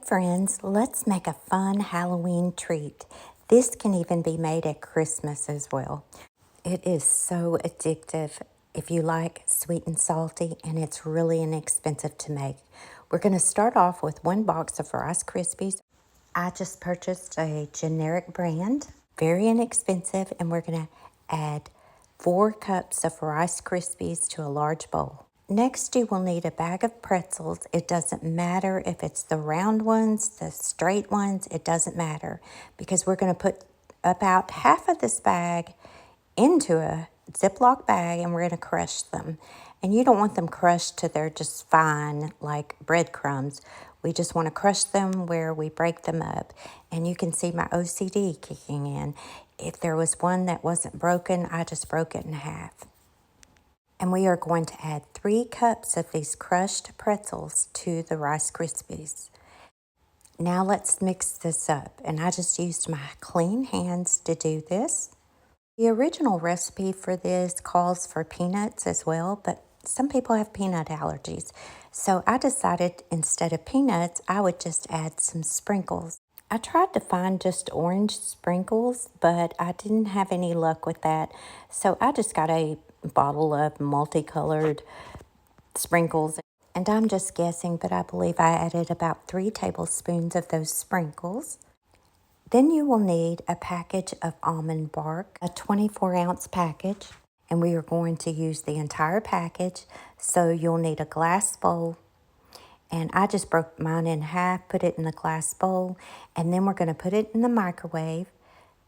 friends, let's make a fun Halloween treat. This can even be made at Christmas as well. It is so addictive if you like sweet and salty, and it's really inexpensive to make. We're going to start off with one box of Rice Krispies. I just purchased a generic brand, very inexpensive, and we're going to add 4 cups of Rice Krispies to a large bowl. Next, you will need a bag of pretzels. It doesn't matter if it's the round ones, the straight ones, it doesn't matter, because we're going to put about half of this bag into a Ziploc bag and we're going to crush them. And you don't want them crushed till they're just fine, like breadcrumbs. We just want to crush them where we break them up. And you can see my OCD kicking in. If there was one that wasn't broken, I just broke it in half. And we are going to add 3 cups of these crushed pretzels to the Rice Krispies. Now let's mix this up. And I just used my clean hands to do this. The original recipe for this calls for peanuts as well, but some people have peanut allergies. So I decided instead of peanuts, I would just add some sprinkles. I tried to find just orange sprinkles, but I didn't have any luck with that. So I just got a bottle of multicolored sprinkles. And I'm just guessing, but I believe I added about 3 tablespoons of those sprinkles. Then you will need a package of almond bark, a 24-ounce package, and we are going to use the entire package. So you'll need a glass bowl, and I just broke mine in half, put it in the glass bowl, and then we're going to put it in the microwave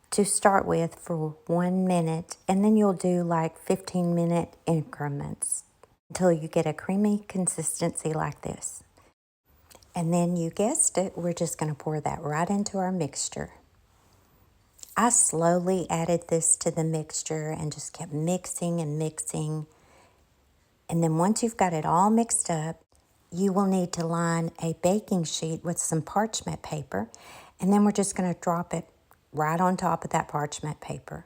to start with for 1 minute, and then you'll do like 15-minute increments until you get a creamy consistency like this. And then you guessed it, we're just going to pour that right into our mixture. I slowly added this to the mixture and just kept mixing and mixing. And then once you've got it all mixed up, you will need to line a baking sheet with some parchment paper, and then we're just going to drop it right on top of that parchment paper.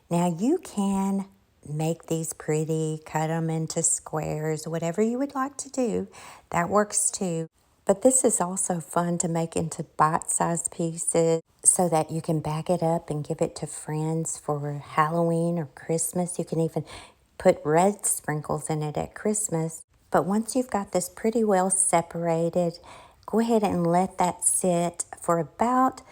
Now you can make these pretty, cut them into squares, whatever you would like to do. That works too. But this is also fun to make into bite-sized pieces so that you can bag it up and give it to friends for Halloween or Christmas. You can even put red sprinkles in it at Christmas. But once you've got this pretty well separated, go ahead and let that sit for about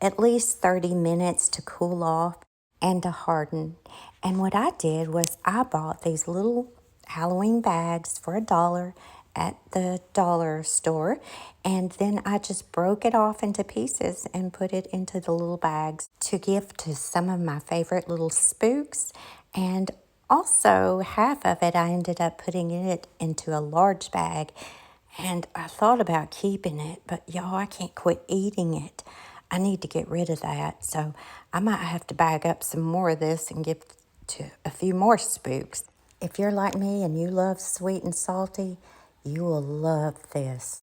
at least 30 minutes to cool off and to harden. And what I did was I bought these little Halloween bags for $1 at the dollar store, and then I just broke it off into pieces and put it into the little bags to give to some of my favorite little spooks. And also half of it I ended up putting it into a large bag, and I thought about keeping it, but y'all, I can't quit eating it. I need to get rid of that, so I might have to bag up some more of this and give to a few more spooks. If you're like me and you love sweet and salty, you will love this.